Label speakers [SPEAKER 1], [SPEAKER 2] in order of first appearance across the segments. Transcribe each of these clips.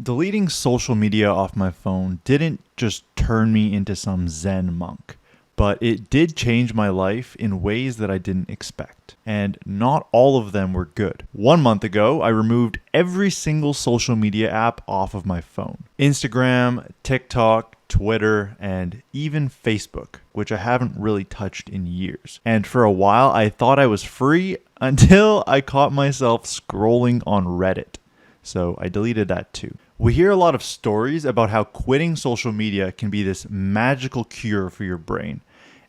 [SPEAKER 1] Deleting social media off my phone didn't just turn me into some Zen monk, but it did change my life in ways that I didn't expect. And not all of them were good. 1 month ago, I removed every single social media app off of my phone. Instagram, TikTok, Twitter, and even Facebook, which I haven't really touched in years. And for a while, I thought I was free until I caught myself scrolling on Reddit. So I deleted that too. We hear a lot of stories about how quitting social media can be this magical cure for your brain.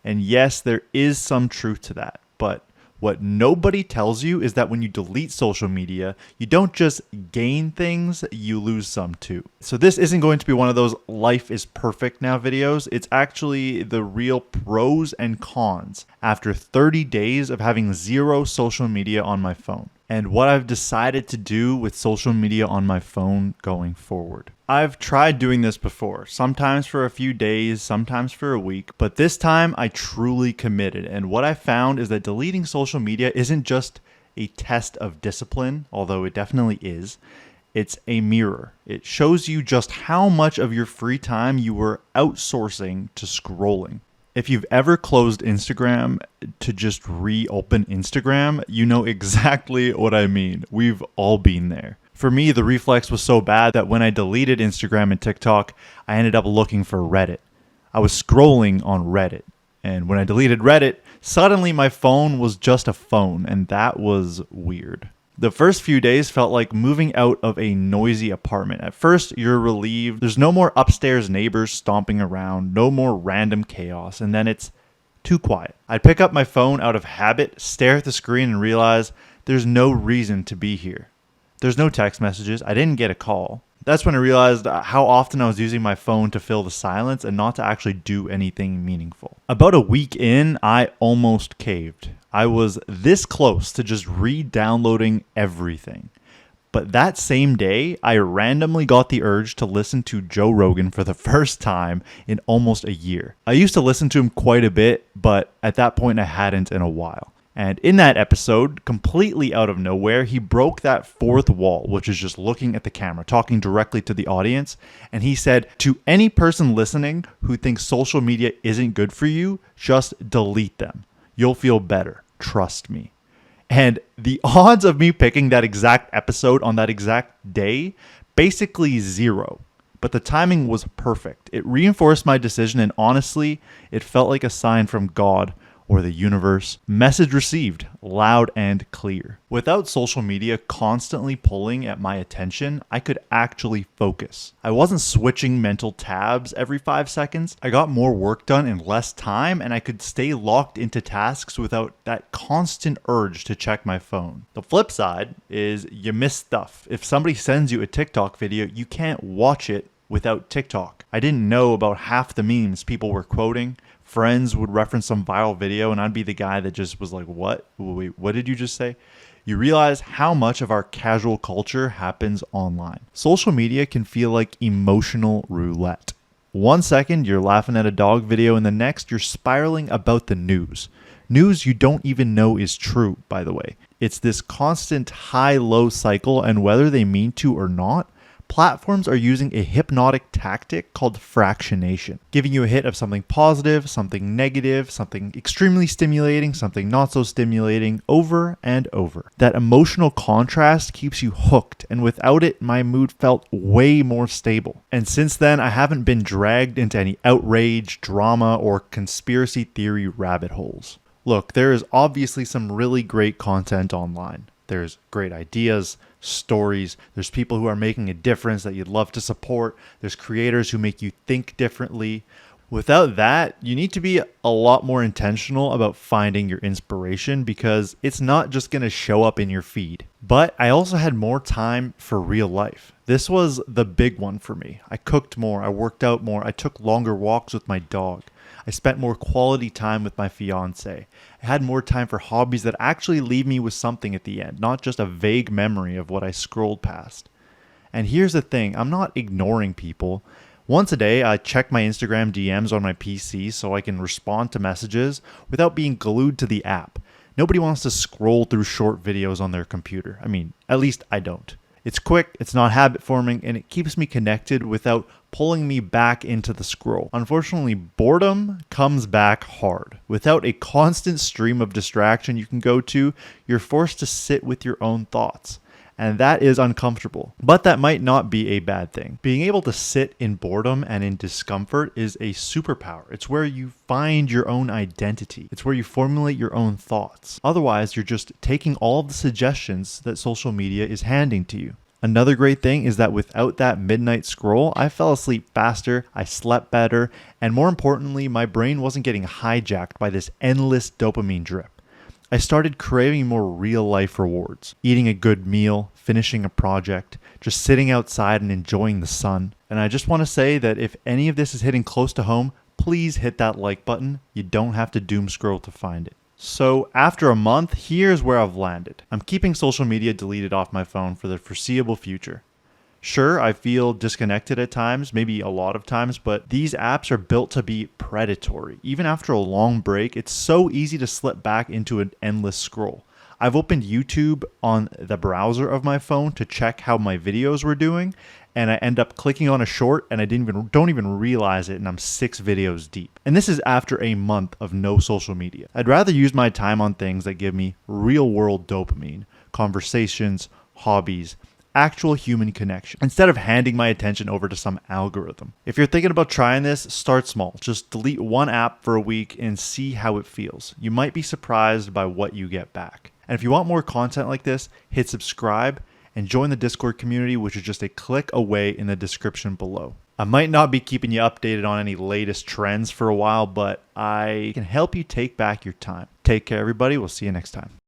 [SPEAKER 1] And yes, there is some truth to that. But what nobody tells you is that when you delete social media, you don't just gain things, you lose some too. So this isn't going to be one of those life is perfect now videos. It's actually the real pros and cons after 30 days of having zero social media on my phone, and what I've decided to do with social media on my phone going forward. I've tried doing this before, sometimes for a few days, sometimes for a week, but this time I truly committed. And what I found is that deleting social media isn't just a test of discipline, although it definitely is. It's a mirror. It shows you just how much of your free time you were outsourcing to scrolling. If you've ever closed Instagram to just reopen Instagram, you know exactly what I mean. We've all been there. For me, the reflex was so bad that when I deleted Instagram and TikTok, I ended up looking for Reddit. I was scrolling on Reddit. And when I deleted Reddit, suddenly my phone was just a phone, and that was weird. The first few days felt like moving out of a noisy apartment. At first, you're relieved. There's no more upstairs neighbors stomping around, no more random chaos, and then it's too quiet. I'd pick up my phone out of habit, stare at the screen, and realize there's no reason to be here. There's no text messages. I didn't get a call. That's when I realized how often I was using my phone to fill the silence and not to actually do anything meaningful. About a week in, I almost caved. I was this close to just re-downloading everything. But that same day, I randomly got the urge to listen to Joe Rogan for the first time in almost a year. I used to listen to him quite a bit, but at that point I hadn't in a while. And in that episode, completely out of nowhere, he broke that fourth wall, which is just looking at the camera, talking directly to the audience. And he said, to any person listening who thinks social media isn't good for you, just delete them. You'll feel better. Trust me. And the odds of me picking that exact episode on that exact day, basically zero. But the timing was perfect. It reinforced my decision, and honestly, it felt like a sign from God or the universe. Message received, loud and clear. Without social media constantly pulling at my attention, I could actually focus. I wasn't switching mental tabs every 5 seconds. I got more work done in less time, and I could stay locked into tasks without that constant urge to check my phone. The flip side is you miss stuff. If somebody sends you a TikTok video, you can't watch it without TikTok. I didn't know about half the memes people were quoting. Friends would reference some viral video and I'd be the guy that just was like, what? Wait, what did you just say? You realize how much of our casual culture happens online. Social media can feel like emotional roulette. 1 second, you're laughing at a dog video, and the next, you're spiraling about the news. News you don't even know is true, by the way. It's this constant high-low cycle, and whether they mean to or not, platforms are using a hypnotic tactic called fractionation, giving you a hit of something positive, something negative, something extremely stimulating, something not so stimulating, over and over. That emotional contrast keeps you hooked, and without it, my mood felt way more stable. And since then, I haven't been dragged into any outrage, drama, or conspiracy theory rabbit holes. Look, there is obviously some really great content online. There's great ideas, stories, there's people who are making a difference that you'd love to support, there's creators who make you think differently. Without that, you need to be a lot more intentional about finding your inspiration, because it's not just going to show up in your feed. But I also had more time for real life. This was the big one for me. I cooked more, I worked out more, I took longer walks with my dog. I spent more quality time with my fiance. I had more time for hobbies that actually leave me with something at the end, not just a vague memory of what I scrolled past. And here's the thing, I'm not ignoring people. Once a day, I check my Instagram DMs on my PC so I can respond to messages without being glued to the app. Nobody wants to scroll through short videos on their computer. I mean, at least I don't. It's quick, it's not habit forming, and it keeps me connected without pulling me back into the scroll. Unfortunately, boredom comes back hard. Without a constant stream of distraction you can go to, you're forced to sit with your own thoughts. And that is uncomfortable. But that might not be a bad thing. Being able to sit in boredom and in discomfort is a superpower. It's where you find your own identity. It's where you formulate your own thoughts. Otherwise, you're just taking all of the suggestions that social media is handing to you. Another great thing is that without that midnight scroll, I fell asleep faster, I slept better, and more importantly, my brain wasn't getting hijacked by this endless dopamine drip. I started craving more real-life rewards, eating a good meal, finishing a project, just sitting outside and enjoying the sun. And I just want to say that if any of this is hitting close to home, please hit that like button. You don't have to doom scroll to find it. So after a month, here's where I've landed. I'm keeping social media deleted off my phone for the foreseeable future. Sure, I feel disconnected at times, maybe a lot of times, but these apps are built to be predatory. Even after a long break, it's so easy to slip back into an endless scroll. I've opened YouTube on the browser of my phone to check how my videos were doing, and I end up clicking on a short and I don't even realize it, and I'm 6 videos deep. And this is after a month of no social media. I'd rather use my time on things that give me real-world dopamine, conversations, hobbies, actual human connection, instead of handing my attention over to some algorithm. If you're thinking about trying this, start small. Just delete one app for a week and see how it feels. You might be surprised by what you get back. And if you want more content like this, hit subscribe and join the Discord community, which is just a click away in the description below. I might not be keeping you updated on any latest trends for a while, but I can help you take back your time. Take care, everybody. We'll see you next time.